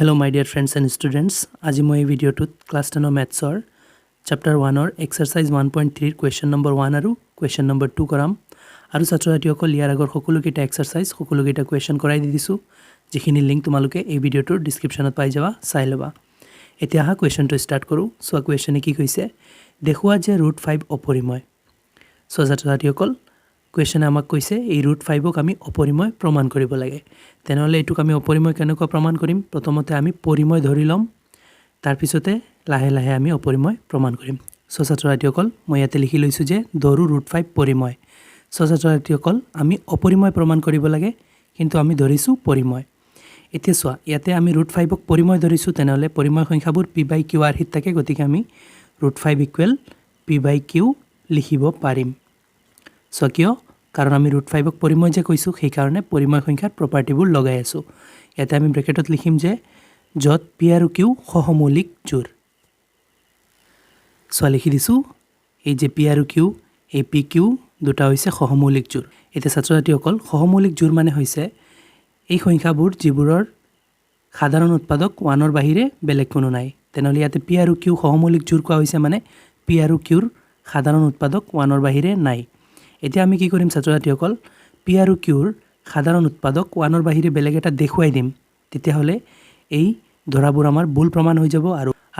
Hello my dear friends and students. আজি মই এই ভিডিওটোত ক্লাস 10 ম্যাথছৰ চ্যাপ্টাৰ 1 ৰ এক্সাৰসাইজ 1.3 কোৱেশ্চন নম্বৰ 1 আৰু কোৱেশ্চন নম্বৰ 2 কৰাম আৰু ছাত্ৰ-ছাত্ৰীসকল ইয়াৰ আগৰ সকলোকিটা এক্সাৰসাইজ সকলোকিটা কোৱেশ্চন কৰাই দিছো যিখিনি লিংক তোমালোকে এই ভিডিওটোৰ ডেসক্ৰিপচনত পাই যাবা চাই লবা এতিয়া হা কোৱেশ্চনটো ষ্টাৰ্ট কৰো সো কোৱেশ্চনে কি কৈছে দেখুৱা যে √5 অপৰিময় সো ছাত্ৰ-ছাত্ৰীসকল কোৱেশ্চনে আমাক কৈছে এই √5 ক আমি অপৰিময় প্ৰমাণ কৰিব লাগে তেনেহলে এটুক আমি অপৰিময় কেনেকৈ প্ৰমাণ কৰিম প্ৰথমতে আমি পৰিময় ধৰি লম তাৰ পিছতে লাহে লাহে আমি অপৰিময় প্ৰমাণ কৰিম সো ছাত্ৰ-ছাত্ৰীসকল মই ইয়াতে লিখি লৈছো যে ধৰু √5 পৰিময় সো ছাত্ৰ-ছাত্ৰীসকল আমি অপৰিময় প্ৰমাণ কৰিব লাগে কিন্তু আমি ধৰিছো পৰিময় এতিয়া চোৱা ইয়াতে আমি √5 ক পৰিময় ধৰিছো তেনেহলে পৰিময় সংখ্যাবোৰ p/q আৰ্হিত থাকে গতিকে আমি √5 p/q লিখিব পাৰিম সো কিয় কাৰণ আমি √5 ক পৰিময় যে কৈছো সেই কাৰণে পৰিময় সংখ্যাৰ প্ৰপাৰ্টিবোৰ লগাই আছো ইয়াতে আমি ব্ৰেকেটত লিখিম যে যত p আৰু q সহমৌলিক জোড় সো লিখি দিছো এই যে p আৰু q এই pq দুটা হৈছে সহমৌলিক জোড় এটা ছাত্ৰ-ছাত্ৰীসকল সহমৌলিক জোড় মানে হৈছে এই সংখ্যাবোৰ যিবোৰৰ সাধাৰণ উৎপাদক 1 ৰ বাহিৰে বেলেগ কোনো নাই তেনেহলে ইয়াতে p আৰু q সহমৌলিক জোড় কোৱা হৈছে মানে p আৰু q ৰ সাধাৰণ উৎপাদক 1 ৰ বাহিৰে নাই এতিয়া আমি কি কৰিম ছাত্ৰ-ছাত্ৰীসকল p আৰু q ৰ সাধাৰণ উৎপাদক 1 ৰ বাহিৰে বেলেগ এটা দেখুৱাই দিম তেতিয়া হলে এই ধৰাবোৰ আমাৰ ভুল প্ৰমাণ হৈ যাব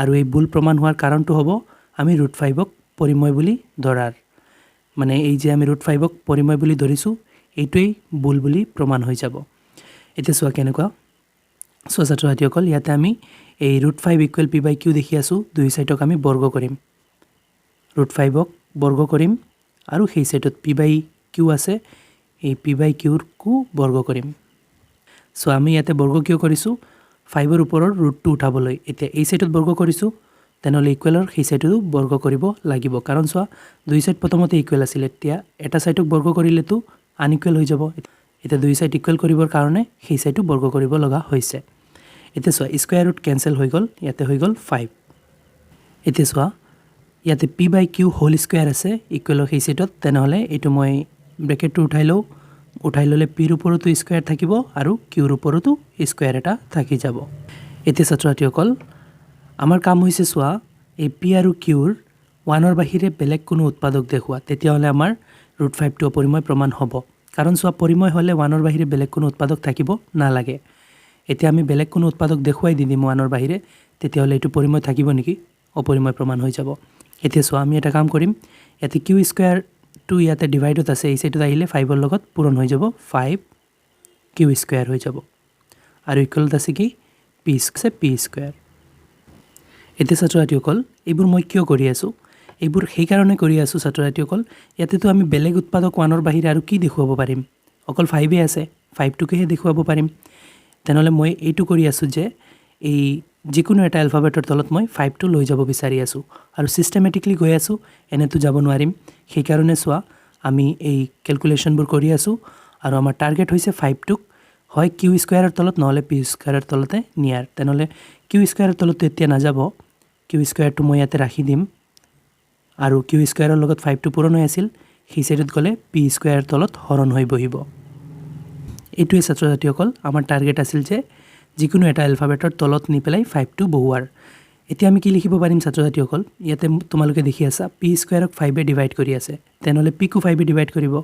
আৰু এই ভুল প্ৰমাণ হোৱাৰ কাৰণটো হ'ব আমি √5 ক পৰিময় বুলি ধৰাৰ মানে এই যে আমি √5 ক পৰিময় বুলি ধৰিছো এইটোই ভুল বুলি প্ৰমাণ হৈ যাব এতিয়া চোৱা কেনেকুৱা সো ছাত্ৰ-ছাত্ৰীসকল ইয়াতে আমি এই √5 p/q দেখি আছো দুই সাইডক আমি বৰ্গ কৰিম √5 ক বৰ্গ কৰিম আৰু সেই সাইডত p/q আছে এই p/q কো বৰ্গ কৰিম সো আমি ইয়াতে বৰ্গ কিয় কৰিছো 5 ৰ ওপৰৰ √2 উঠাবলৈ এতিয়া এই সাইডত বৰ্গ কৰিছো তেনেহলে ইকুৱেলৰ সেই সাইডটো বৰ্গ কৰিব লাগিব কাৰণ চোৱা দুই সাইড প্ৰথমতে ইকুৱেল আছিল এতিয়া এটা সাইডক বৰ্গ কৰিলেতো আনইকুৱেল হৈ যাব এটা দুই সাইড ইকুৱেল কৰিবৰ কাৰণে সেই সাইডটো বৰ্গ কৰিব লগা হৈছে এতিয়া চোৱা স্কয়াৰ ৰুট কেনসেল হৈ গল ইয়াতে হৈ গল 5 এতিয়া চোৱা ইয়াতে p/q হোল স্কয়াৰ আছে ইকুৱেলৰ সেই সাইডত তেনেহলে এটো মই ব্ৰেকেটটো উঠাই ললে p ৰ ওপৰতো স্কয়াৰ থাকিব আৰু q ৰ ওপৰতো স্কয়াৰ এটা থাকি যাব এতিয়া ছাত্ৰ-ছাত্ৰীসকল আমাৰ কাম হৈছে চোৱা এই p আৰু q ৰ 1 ৰ বাহিৰে বেলেগ কোনো উৎপাদক দেখুৱা তেতিয়া হলে আমাৰ √5 টো অপৰিময় প্ৰমাণ হ'ব কাৰণ চোৱা পৰিময় হলে 1 ৰ বাহিৰে বেলেগ কোনো উৎপাদক থাকিব না লাগে এতিয়া আমি বেলেগ কোনো উৎপাদক দেখুৱাই দিম 1 ৰ বাহিৰে তেতিয়া হলে এটো পৰিময় থাকিব নেকি অপৰিময় প্ৰমাণ হৈ যাব এতিয়া চোৱা আমি এটা কাম কৰিম ইয়াতে q স্কয়াৰ টো ইয়াতে ডিভাইডত আছে এই সাইডত আহিলে 5 ৰ লগত পূৰণ হৈ যাব 5 q স্কয়াৰ হৈ যাব আৰু ইকুৱেলত আছে কি p স্কয়াৰ এতিয়া ছাত্ৰ-ছাত্ৰীসকল এইবোৰ মই কিয় কৰি আছো এইবোৰ সেই কাৰণে কৰি আছো ছাত্ৰ-ছাত্ৰীসকল ইয়াতে তো আমি বেলেগ উৎপাদক 1 ৰ বাহিৰে আৰু কি দেখুৱাব পাৰিম অকল 5 এ আছে 5 টোকেহে দেখুৱাব পাৰিম তেনেহলে মই এইটো কৰি আছো যে এই যিকোনো এটা এলফাবেটৰ তলত মই 5 টো লৈ যাব বিচাৰি আছো আৰু সিস্টেমেটিকলি গৈ আছো এনেটো যাব নোৱাৰিম সেই কাৰণে চোৱা আমি এই ক্যালকুলেশনবোৰ কৰি আছো আৰু আমাৰ টাৰ্গেট হৈছে 5 টোক হয় q স্কয়াৰৰ তলত নহলে p স্কয়াৰৰ তলতে নিয়াৰ তেনেহলে q স্কয়াৰৰ তলত এতিয়া না যাব q স্কয়াৰটো মই ইয়াতে ৰাখি দিম আৰু q স্কয়াৰৰ লগত 5 টো পূৰণ হৈ আছিল সেই সাইডত গলে p স্কয়াৰৰ তলত হৰণ হৈ বহিব এইটোৱে ছাত্ৰ-ছাত্ৰীসকল আমাৰ টাৰ্গেট আছিল যে যিকোনো এটা এলফাবেটৰ তলত নি পেলাই 5 টো বহুৱাৰ এতিয়া আমি কি লিখিব পাৰিম ছাত্ৰ-ছাত্ৰীসকল ইয়াতে তোমালোকে দেখি আছা p স্কয়াৰক 5 এ ডিভাইড কৰি আছে তেনেহলে p কো 5 এ ডিভাইড কৰিব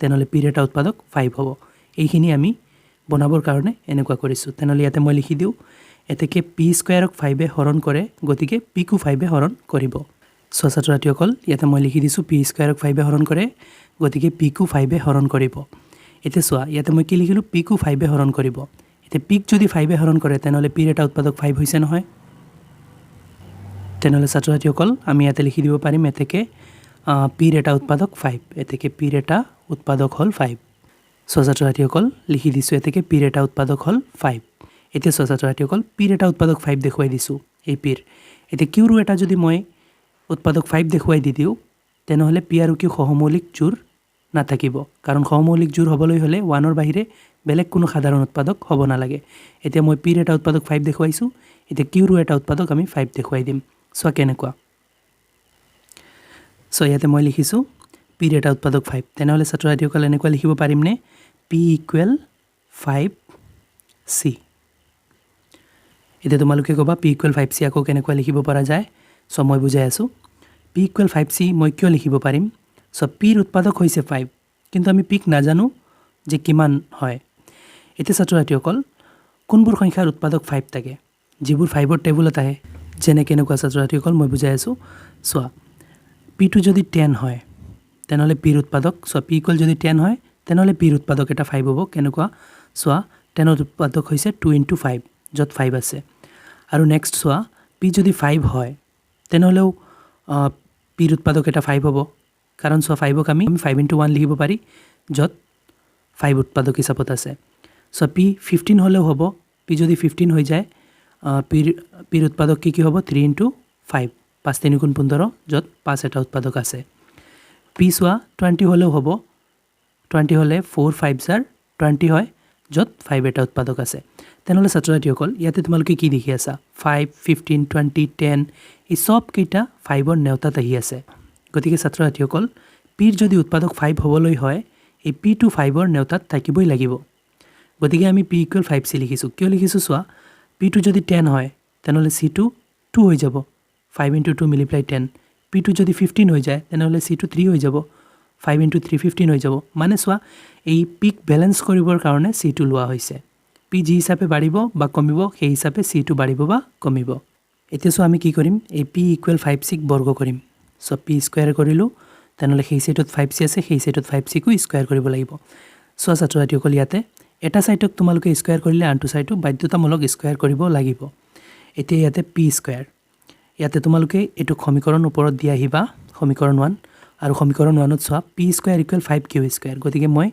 তেনেহলে p ৰ এটা উৎপাদক 5 হ'ব এইখিনি আমি বনাবৰ কাৰণে এনেকুৱা কৰিছো তেনেহলে ইয়াতে মই লিখি দিও এতেকে p স্কয়াৰক 5 এ হৰণ কৰে গতিকে p কো 5 এ হৰণ কৰিব সো ছাত্ৰ-ছাত্ৰীসকল ইয়াতে মই লিখি দিছো p স্কয়াৰক 5 এ হৰণ কৰে গতিকে p কো 5 এ হৰণ কৰিব এতিয়া চোৱা ইয়াতে মই কি লিখিলো p কো 5 এ হৰণ কৰিব এতিয়া p যদি 5 এ হৰণ কৰে তেনেহলে p ৰ এটা উৎপাদক 5 হৈছে নহয় তেনেহলে ছাত্ৰ-ছাত্ৰীসকল আমি ইয়াতে লিখি দিব পাৰিম এতেকে p ৰ এটা উৎপাদক 5 এতেকে p ৰ এটা উৎপাদক হল 5 সো ছাত্ৰ-ছাত্ৰীসকল লিখি দিছো এতেকে p ৰ এটা উৎপাদক হল 5 এতিয়া ছাত্ৰ-ছাত্ৰীসকল p ৰ এটা উৎপাদক 5 দেখুৱাই দিছো এই p ৰ এতিয়া q ৰ এটা যদি মই উৎপাদক 5 দেখুৱাই দি দিও তেনেহলে p আৰু q সহমৌলিক জোড় না থাকিব কাৰণ সহমৌলিক জোড় হবলৈ হলে 1 ৰ বাহিৰে বেলেগ কোনো সাধাৰণ উৎপাদক হ'ব না লাগে এতিয়া মই p ৰ এটা উৎপাদক 5 দেখুৱাইছো এতিয়া q ৰ এটা উৎপাদক আমি 5 দেখুৱাই দিম সো কেনেকুৱা সো ইয়াতে মই লিখিছো p ৰ এটা উৎপাদক 5 তেনেহলে ছাত্ৰ-ছাত্ৰীসকল এনেকুৱা লিখিব পাৰিম নে p = 5c এতিয়া তোমালোকে ক'বা p = 5c আকৌ কেনেকৈ লিখিব পৰা যায় সো মই বুজাই আছো p = 5c মই কিয় লিখিব পাৰিম সো p ৰ উৎপাদক হৈছে 5 কিন্তু আমি p ক নাজানো যে কিমান হয় এতিয়া ছাত্ৰ-ছাত্ৰীসকল কোনবোৰ সংখ্যাৰ উৎপাদক 5 থাকে যিবোৰ 5ৰ টেবুলত আহে যেনে কেনেকুৱা ছাত্ৰ-ছাত্ৰীসকল মই বুজাই আছো সোৱা p টো যদি 10 হয় তেনেহলে p ৰ উৎপাদক সো p = যদি 10 হয় তেনেহলে p ৰ উৎপাদক এটা 5 হ'ব কেনেকুৱা সোৱা 10 ৰ উৎপাদক হৈছে 2 * 5 যত 5 আছে আৰু নেক্সট সোৱা p যদি 5 হয় তেনেহলেও p ৰ উৎপাদক এটা 5 হ'ব কাৰণ সোৱা 5 ক আমি 5 * 1 লিখিব পাৰি যত 5 উৎপাদক হিচাপত আছে সো p 15 হলেও হ'ব p যদি 15 হৈ যায় p ৰ উৎপাদক কি হ'ব 3 * 5 5 3 * 15 যত 5 এটা উৎপাদক আছে p সোৱা 20 হলেও হ'ব 20 হলে 4 5 20 হয় যত 5 এটা উৎপাদক আছে তেনেহলে ছাত্ৰ-ছাত্ৰীসকল ইয়াতে তোমালোকে কি দেখি আছা 5 15 20 10 এই সব কেইটা 5ৰ নেউতাত আহি আছে গতিকে ছাত্ৰ-ছাত্ৰীসকল p ৰ যদি উৎপাদক 5 হ'বলৈ হয় এই p টো 5ৰ নেউতাত থাকিবই লাগিব গতিকে আমি p = 5c লিখিছো কিয় লিখিছো সোৱা p টো যদি 10 হয় তেনেহলে c টো 2 হৈ যাব 5 * 2 * 10 p টো যদি 15 হৈ যায় তেনেহলে c টো 3 হৈ যাব 5 * 3 15 হৈ যাব মানে সোৱা এই p ক বেলেন্স কৰিবৰ কাৰণে c টো লোৱা হৈছে p যি হিচাপে বাঢ়িব বা কমিব সেই হিচাপে c টো বাঢ়িব বা কমিব এতিয়া সোৱা আমি কি কৰিম এই p = 5c ক বৰ্গ কৰিম সো p স্কয়াৰ কৰিলো তেনেহলে সেই সাইডত 5c আছে সেই সাইডত 5c কো স্কয়াৰ কৰিব লাগিব সো ছাত্ৰ-ছাত্ৰীসকল ইয়াতে এটা সাইডক তোমালোকে স্কয়াৰ কৰিলে আনটো সাইডক বাধ্যতামূলক স্কয়াৰ কৰিব লাগিব এতিয়া ইয়াতে p স্কয়াৰ ইয়াতে তোমালোকে এটো সমীকৰণ ওপৰত দি আহিবা সমীকৰণ 1 আৰু সমীকৰণ 1ত সোৱা p ² = 5q², গতিকে মই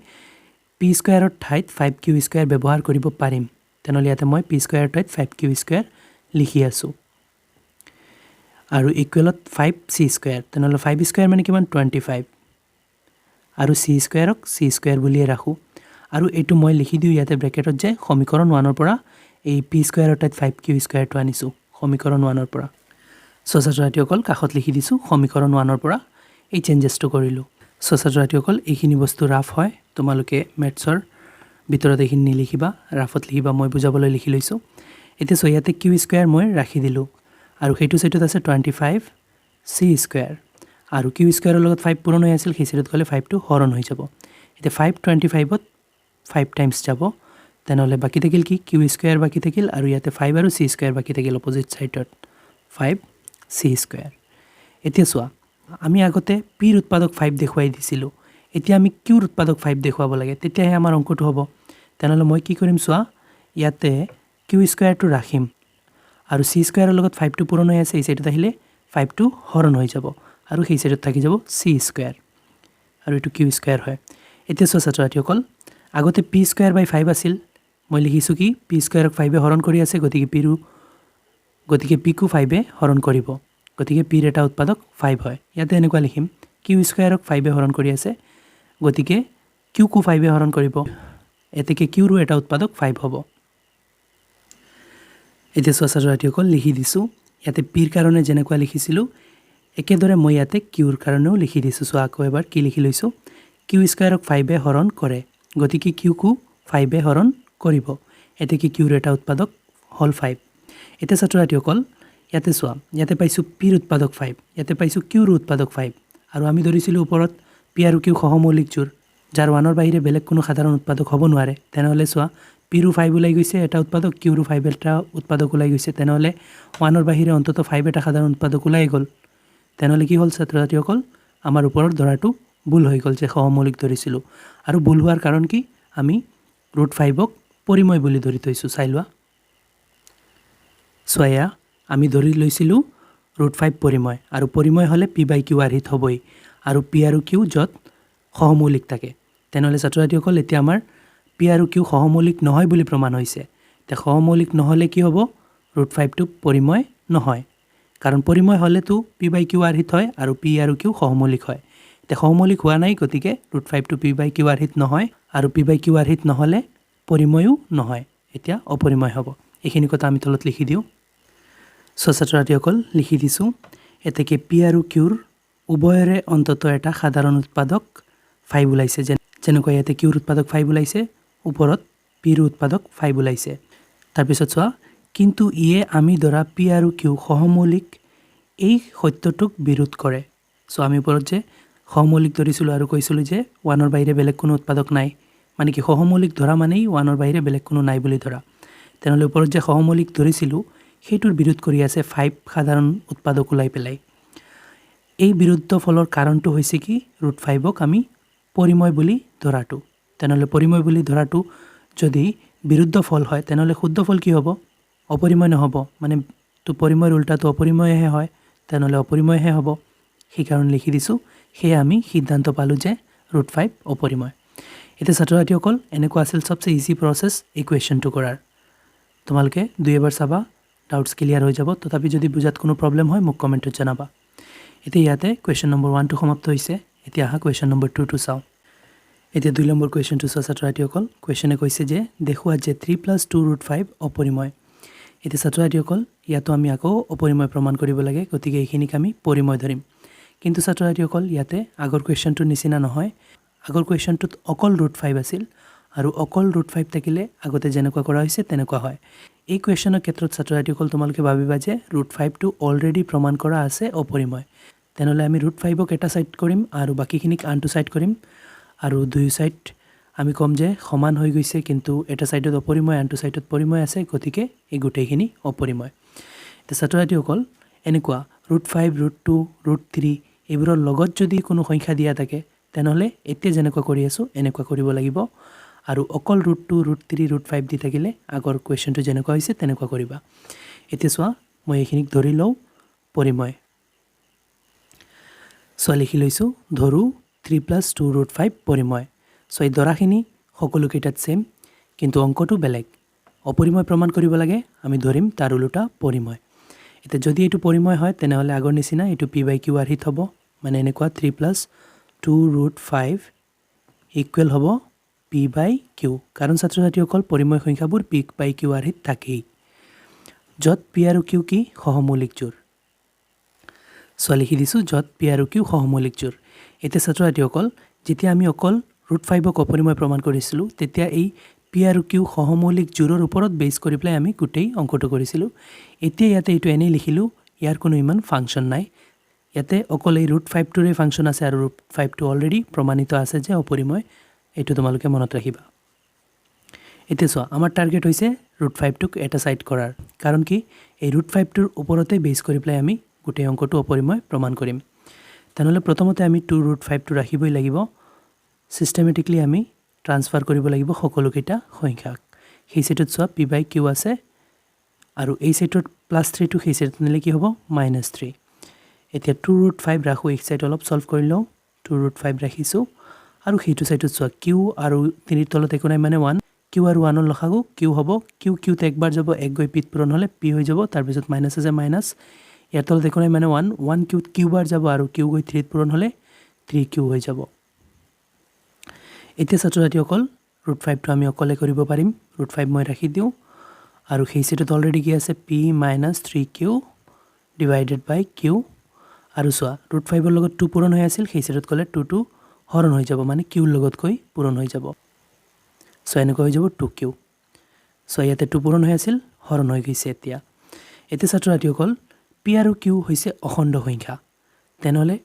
p স্কয়াৰৰ ঠাইত 5q² ব্যৱহাৰ কৰিব পাৰিম তেনেহলে ইয়াতে মই p স্কয়াৰৰ ঠাইত 5q² লিখি আছো আৰু ইকুৱেলত 5c² তেনেহলে 5 মানে কিমান 25 আৰু c² ক c² বুলি ৰাখো আৰু এটো মই লিখি দিও ইয়াতে ব্ৰেকেটত যে সমীকৰণ 1ৰ পৰা এই p স্কয়াৰৰ ঠাইত 5q² টো আনিছো সমীকৰণ 1ৰ পৰা সো ছাত্ৰ-ছাত্ৰীসকল কাখত লিখি দিছো সমীকৰণ 1ৰ পৰা এই চেঞ্জেছটো কৰিলো সো ছাত্ৰ-ছাত্ৰীসকল এইখিনি বস্তু ৰাফ হয় তোমালোকে মেথছৰ ভিতৰত এইখিনি নিলিখিবা ৰাফত লিখিবা মই বুজাবলৈ লিখি লৈছো এতিয়া সো ইয়াতে q² মই ৰাখি দিলো আৰু হেতু সাইডত আছে 25 c² আৰু q² ৰ লগত 5 পূৰণ হৈ আছিল সেই সাইডত গলে 5 টো হৰণ হৈ যাব এতিয়া 5 25 ত 5 টাইমছ যাব তেনেহলে বাকি থাকিল কি q² বাকি থাকিল আৰু ইয়াতে 5 আৰু c² বাকি থাকিল অপোজিট সাইডত 5c²। এতিয়া সোৱা আমি আগতে p ৰ উৎপাদক 5 দেখুৱাই দিছিলো এতিয়া আমি q ৰ উৎপাদক 5 দেখুৱাব লাগে তেতিয়াহে আমাৰ অংকটো হ'ব তেনেহলে মই কি কৰিম সোৱা ইয়াতে q² টো ৰাখিম আৰু c² ৰ লগত 5 টো পূৰণ হৈ আছে এই সাইডত আহিলে 5 টো হৰণ হৈ যাব আৰু সেই সাইডত থাকি যাব c² আৰু এটো q² হয় এতিয়া সোৱা ছাত্ৰ-ছাত্ৰীসকল আগতে p²/5 আছিল মই লিখিছো কি p² ক 5 এ হৰণ কৰি আছে গতিকে p কো 5 এ হৰণ কৰিব গতিকে p ৰ এটা উৎপাদক 5 হয় ইয়াতে এনেকুৱা লিখিম q² ক 5 এ হৰণ কৰি আছে গতিকে q কো 5 এ হৰণ কৰিব এতেকে q ৰ এটা উৎপাদক 5 হ'ব এতিয়া সোৱা ছাত্ৰ-ছাত্ৰীসকল লিখি দিছো ইয়াতে p ৰ কাৰণে যেনেকুৱা লিখিছিলো একেদৰে মই ইয়াতে q ৰ কাৰণেও লিখি দিছো সোৱা আকৌ এবাৰ কি লিখি লৈছো q² ক 5 এ হৰণ কৰে গতিকে q কো 5 এ হৰণ কৰিব এতেকে q ৰ এটা উৎপাদক হল 5 এটা ছাত্ৰ-ছাত্ৰীসকল ইয়াতে সোৱা ইয়াতে পাইছো p ৰ উৎপাদক 5 ইয়াতে পাইছো q ৰ উৎপাদক 5 আৰু আমি ধৰিছিলো ওপৰত p আৰু q সহমৌলিক জোড় যাৰ 1ৰ বাহিৰে বেলেগ কোনো সাধাৰণ উৎপাদক হ'ব নোৱাৰে তেনেহলে সোৱা p ৰ 5 ওলাই গৈছে এটা উৎপাদক q ৰ 5 এটা উৎপাদক ওলাই গৈছে তেনেহলে 1ৰ বাহিৰে অন্তত 5 এটা সাধাৰণ উৎপাদক ওলাই গল তেনেহলে কি হল ছাত্ৰ-ছাত্ৰীসকল আমাৰ ওপৰত ধৰাটো ভুল হৈ গল যে সহমৌলিক ধৰিছিলো আৰু ভুল হোৱাৰ কাৰণ কি আমি √5 ক পৰিময় বুলি ধৰি থৈছো চাই লোৱা সোয়া আমি ধৰি লৈছিলো √5 পৰিময় আৰু পৰিময় হলে p/q আৰহিত হ'বই আৰু p আৰু q যত সহমৌলিক থাকে তেনেহলে ছাত্ৰ-ছাত্ৰীসকল এতিয়া আমাৰ p আৰু q সহমৌলিক নহয় বুলি প্ৰমাণ হৈছে তে সহমৌলিক নহলে কি হ'ব √5 টো পৰিময় নহয় কাৰণ পৰিময় হলে তো p/q আৰহিত হয় আৰু p আৰু q সহমৌলিক হয় তে সহমৌলিক হোৱা নাই গতিকে √5 টো p/q আৰহিত নহয় আৰু p/q আৰহিত নহলে পৰিময়ও নহয় এতিয়া অপৰিময় হ'ব এইখিনি কথা আমি তলত লিখি দিও ছাত্ৰ-ছাত্ৰীসকল লিখি দিছো এতেকে p আৰু q ৰ উভয়ৰে অন্তত এটা সাধাৰণ উৎপাদক 5 ওলাইছে যেনেকৈ ইয়াতে q ৰ উৎপাদক 5 ওলাইছে ওপৰত p ৰ উৎপাদক 5 ওলাইছে তাৰ পিছত সোৱা কিন্তু ইয়ে আমি ধৰা পি আৰু কিউ সহমৌলিক এই সত্যটোক বিৰোধ কৰে সো আমি ওপৰত যে সহমৌলিক ধৰিছিলোঁ আৰু কৈছিলোঁ যে 1ৰ বাহিৰে বেলেগ কোনো উৎপাদক নাই মানে কি সহমৌলিক ধৰা মানেই 1ৰ বাহিৰে বেলেগ কোনো নাই বুলি ধৰা তেনেহ'লে ওপৰত যে সহমৌলিক ধৰিছিলোঁ সেইটোৰ বিৰোধ কৰি আছে 5 সাধাৰণ উৎপাদক ওলাই পেলাই এই বিৰুদ্ধ ফলৰ কাৰণটো হৈছে কি √5ক আমি পৰিময় বুলি ধৰাটো তেনেহ'লে পৰিময় বুলি ধৰাটো যদি বিৰুদ্ধ ফল হয় তেনেহ'লে শুদ্ধ ফল কি হ'ব অপৰিময় নহ'ব মানে তো পৰিময়ৰ উল্টাটো অপৰিময়হে হয় তেনেহ'লে অপৰিময়হে হ'ব সেইকাৰণে লিখি দিছোঁ সেয়ে আমি সিদ্ধান্ত পালোঁ যে √5 অপৰিময় এতিয়া ছাত্ৰ ছাত্ৰীসকল এনেকুৱা আছিল সবচে ইজি প্ৰচেছ এই কুৱেশ্যনটো কৰাৰ তোমালোকে দুই এবাৰ চাবা ডাউটছ ক্লিয়াৰ হৈ যাব তথাপি যদি বুজাত কোনো প্ৰব্লেম হয় মোক কমেণ্টত জনাবা এতিয়া ইয়াতে কুৱেশ্যন নম্বৰ 1টো সমাপ্ত হৈছে এতিয়া আহা কুৱেশ্যন নম্বৰ 2টো চাওঁ এতিয়া 2 নম্বৰ কুৱেশ্যনটো চোৱা ছাত্ৰ ছাত্ৰীসকল কুৱেশ্যনে কৈছে যে দেখুওৱা যে 3 + 2 √5 অপৰিময় এতিয়া ছাত্ৰ ছাত্ৰীসকল ইয়াতো আমি আকৌ অপৰিময় প্ৰমাণ কৰিব লাগে গতিকে এইখিনিক আমি পৰিময় ধৰিম কিন্তু ছাত্ৰ ছাত্ৰীসকল ইয়াতে আগৰ কুৱেশ্যনটোৰ নিচিনা নহয় আগৰ কুৱেশ্যনটোত অকল √5 আছিল আৰু অকল √5 থাকিলে আগতে যেনেকুৱা কৰা হৈছে তেনেকুৱা হয় এই কুৱেশ্যনৰ ক্ষেত্ৰত ছাত্ৰ ছাত্ৰীসকল তোমালোকে ভাবিবা যে √5টো অলৰেডি প্ৰমাণ কৰা আছে অপৰিময় তেনেহ'লে আমি √5ক এটা সাইড কৰিম আৰু বাকিখিনিক আনটো সাইড কৰিম আৰু দুই সাইড আমি কম যে সমান হৈ গৈছে কিন্তু এটা সাইডত অপৰিময় আনটো সাইডত পৰিময় আছে গতিকে এই গোটেইখিনি অপৰিময় এতিয়া ছাত্ৰ ছাত্ৰীসকল এনেকুৱা √5 √2 √3 এইবোৰৰ লগত যদি কোনো সংখ্যা দিয়া থাকে তেনেহ'লে এতিয়া যেনেকুৱা কৰি আছোঁ এনেকুৱা কৰিব লাগিব আৰু অকল √2 √3 √5 দি থাকিলে আগৰ কুৱেশ্যনটো যেনেকুৱা হৈছে তেনেকুৱা কৰিবা এতিয়া চোৱা মই এইখিনিক ধৰি লওঁ পৰিময় সো লিখি লৈছোঁ ধৰোঁ 3 + 2 √5 পৰিময় সো এই ধৰাখিনি সকলোকেইটাত ছেম কিন্তু অংকটো বেলেগ অপৰিময় প্ৰমাণ কৰিব লাগে আমি ধৰিম তাৰ ওলোটা পৰিময় এতিয়া যদি এইটো পৰিময় হয় তেনেহ'লে আগৰ নিচিনা এইটো p/q আৰ্হিত হ'ব মানে এনেকুৱা 3 + 2 √5 ইকুৱেল হ'ব p/q কাৰণ ছাত্ৰ ছাত্ৰীসকল পৰিময় সংখ্যাবোৰ p/q আৰ্হিত থাকেই য'ত p আৰু q কি সহমৌলিক জোৰ সো লিখি দিছোঁ য'ত p আৰু q সহমৌলিক জোৰ এতিয়া ছাত্ৰ ছাত্ৰীসকল যেতিয়া আমি অকল √5ক অপৰিময় প্ৰমাণ কৰিছিলোঁ তেতিয়া এই p আৰু q সহমৌলিক জোৰৰ ওপৰত বেছ কৰি পেলাই আমি গোটেই অংকটো কৰিছিলোঁ এতিয়া ইয়াতে এইটো এনেই লিখিলোঁ ইয়াৰ কোনো ইমান ফাংচন নাই ইয়াতে অকল এই √5টোৰে ফাংচন আছে আৰু √5টো অলৰেডি প্ৰমাণিত আছে যে অপৰিময় এইটো তোমালোকে মনত ৰাখিবা এতিয়া চোৱা আমাৰ টাৰ্গেট হৈছে √5টোক এটা সাইড কৰাৰ কাৰণ কি এই √5টোৰ ওপৰতে বেছ কৰি পেলাই আমি গোটেই অংকটো অপৰিময় প্ৰমাণ কৰিম তেনেহ'লে প্ৰথমতে আমি 2 √5টো ৰাখিবই লাগিব সিস্টেমেটিকলি আমি ট্ৰান্সফাৰ কৰিব লাগিব সকলোকেইটা সংখ্যাক সেই সাইডত চোৱা p/q আছে আৰু এই সাইডত +3টো সেই সাইডত নিলে কি হ'ব -3 এতিয়া 2 √5 ৰাখোঁ এক সাইড অলপ সলভ কৰি লওঁ 2 √5 ৰাখিছোঁ আৰু সেইটো সাইডত চোৱা q আৰু 3ৰ তলত একো নাই মানে 1 q আৰু 1ৰ লসাগু q হ'ব qতে একবাৰ যাব এক গৈ পিত পূৰণ হ'লে p হৈ যাব তাৰপিছত মাইনাছ আছে মাইনাছ ইয়াৰ তলত একো নাই মানে 1 qত q বাৰ যাব আৰু q গৈ 3ত পূৰণ হ'লে 3q হৈ যাব এতিয়া ছাত্ৰ ছাত্ৰীসকল √5টো আমি অকলে কৰিব পাৰিম √5 মই ৰাখি দিওঁ আৰু সেই সাইডত অলৰেডি কি আছে p - 3q / q আৰু চোৱা √5ৰ লগত 2 পূৰণ হৈ আছিল সেই সাইডত ক'লে 2টো হৰণ হৈ যাব মানে q লগত কৈ পূৰণ হৈ যাব সো এনেকুৱা হৈ যাব 2q সো ইয়াতে 2 পূৰণ হৈ আছিল হৰণ হৈ গৈছে এতিয়া ছাত্ৰ ছাত্ৰীসকল p আৰু q হৈছে অখণ্ড সংখ্যা তেনেহ'লে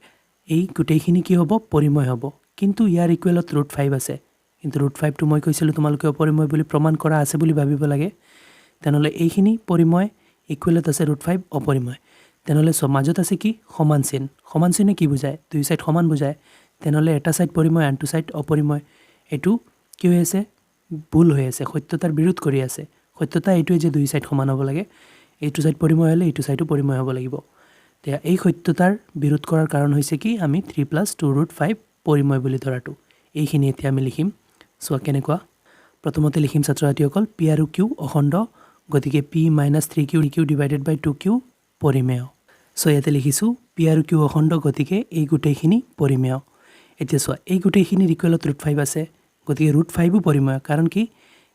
এই গোটেইখিনি কি হ'ব পৰিময় হ'ব কিন্তু ইয়াৰ ইকুৱেলত √5 আছে কিন্তু √5টো মই কৈছিলোঁ তোমালোকে অপৰিময় বুলি প্ৰমাণ কৰা আছে বুলি ভাবিব লাগে তেনেহ'লে এইখিনি পৰিময় ইকুৱেলত আছে √5 অপৰিময় তেনেহ'লে মাজত আছে কি সমান চিনে কি বুজায় দুই সাইড সমান বুজায় তেনেহ'লে এটা সাইড পৰিময় আনটো সাইড অপৰিময় এইটো কি হৈ আছে ভুল হৈ আছে সত্যতাৰ বিৰোধ কৰি আছে সত্যতা এইটোৱে যে দুই সাইড সমান হ'ব লাগে এইটো সাইড পৰিময় হ'লে এইটো সাইডো পৰিময় হ'ব লাগিব তেতিয়া এই সত্যতাৰ বিৰোধ কৰাৰ কাৰণ হৈছে কি আমি 3 + 2 √5 পৰিময় বুলি ধৰাটো এইখিনি এতিয়া আমি লিখিম চোৱা কেনেকুৱা প্ৰথমতে লিখিম ছাত্ৰ ছাত্ৰীসকল p আৰু q অখণ্ড গতিকে p - 3q / 2q পৰিমেয় সো ইয়াতে লিখিছোঁ p আৰু q অখণ্ড গতিকে এই গোটেইখিনি পৰিমেয় এতিয়া চোৱা এই গোটেইখিনিৰ ইকুৱেলত √5 আছে গতিকে √5ও পৰিময় কাৰণ কি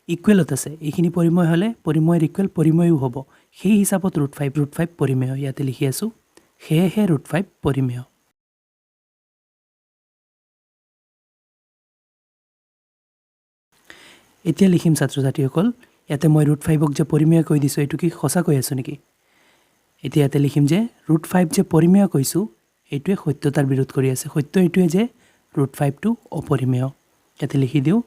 ইকুৱেলত আছে এইখিনি পৰিময় হ'লে পৰিময়ৰ ইকুৱেল পৰিময়ো হ'ব সেই হিচাপত √5 পৰিমেয় ইয়াতে লিখি আছোঁ সেয়েহে √5 পৰিমেয় এতিয়া লিখিম ছাত্ৰ ছাত্ৰীসকল ইয়াতে মই √5ক যে পৰিমেয় কৈ দিছোঁ এইটো কি সঁচা কৈ আছোঁ নেকি এতিয়া ইয়াতে লিখিম যে √5 যে পৰিমেয় কৈছোঁ এইটোৱে সত্যতাৰ বিৰোধ কৰি আছে সত্য এইটোৱে যে √5টো অপৰিমেয় ইয়াতে লিখি দিওঁ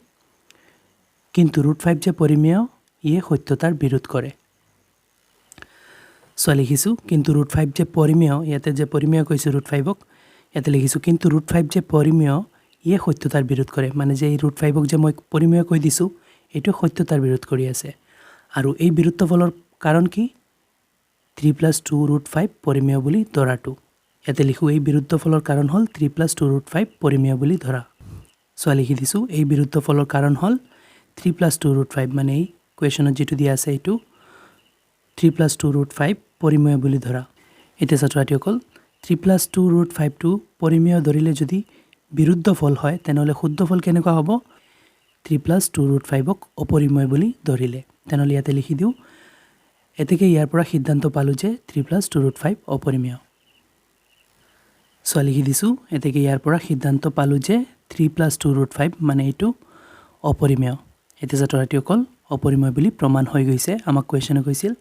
কিন্তু √5 যে পৰিমেয় ইয়ে সত্যতাৰ বিৰোধ কৰে সো লিখিছোঁ কিন্তু √5 যে পৰিমেয় ইয়াতে যে পৰিমেয় কৈছোঁ √5ক ইয়াতে লিখিছোঁ কিন্তু √5 যে পৰিমেয় ইয়ে সত্যতাৰ বিৰোধ কৰে মানে যে এই √5ক যে মই পৰিমেয় কৈ দিছোঁ এইটো সত্যতাৰ বিৰোধ কৰি আছে আৰু এই বিৰোধফলৰ কাৰণ কি 3 + 2 √5 পৰিমেয় বুলি ধৰাটো ইয়াতে লিখোঁ এই বিৰোধফলৰ কাৰণ হ'ল 3 + 2 √5 পৰিমেয় বুলি ধৰা সো লিখি দিছোঁ এই বিৰোধফলৰ কাৰণ হ'ল 3 + 2 √5 মানে এই কুৱেশ্যনত যেটো দিয়া আছে এইটো 3 + 2 √5 পৰিমেয় বুলি ধৰা এতিয়া ছাত্ৰ-ছাত্ৰীসকল 3 + 2 √5টো পৰিমেয় ধৰিলে যদি বিৰুদ্ধ ফল হয় তেনেহ'লে শুদ্ধ ফল কেনেকুৱা হ'ব 3 + 2 √5ক অপৰিমেয় বুলি ধৰিলে তেনেহ'লে ইয়াতে লিখি দিওঁ এতেকে ইয়াৰ পৰা সিদ্ধান্ত পালোঁ যে 3 + 2 √5 অপৰিমেয় সো লিখি দিছোঁ এতেকে ইয়াৰ পৰা সিদ্ধান্ত পালোঁ যে 3 + 2 √5 মানে এইটো অপৰিমেয় এতিয়া ছাত্ৰ-ছাত্ৰীসকল অপৰিমেয় বুলি প্ৰমাণ হৈ গৈছে আমাক কুৱেশ্যনে কৈছিল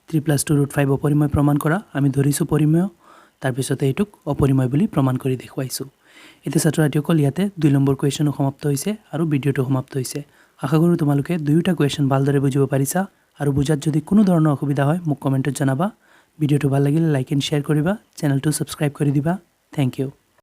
3 + 2 √5 অপৰিমেয় প্ৰমাণ কৰা আমি ধৰিছোঁ পৰিমেয় তাৰপিছতে এইটোক অপৰিমেয় বুলি প্ৰমাণ কৰি দেখুৱাইছোঁ এতিয়া ছাত্ৰ-ছাত্ৰীসকল ইয়াতে 2 নম্বৰ কুৱেশ্যনো সমাপ্ত হৈছে আৰু ভিডিঅ'টো সমাপ্ত হৈছে আশা কৰোঁ তোমালোকে দুয়োটা কুৱেশ্যন ভালদৰে বুজিব পাৰিছা আৰু বুজাত যদি কোনো ধৰণৰ অসুবিধা হয় মোক কমেণ্টত জনাবা ভিডিঅ'টো ভাল লাগিলে লাইক এণ্ড শ্বেয়াৰ কৰিবা চেনেলটো ছাবস্ক্ৰাইব কৰি দিবা থ্যাংক ইউ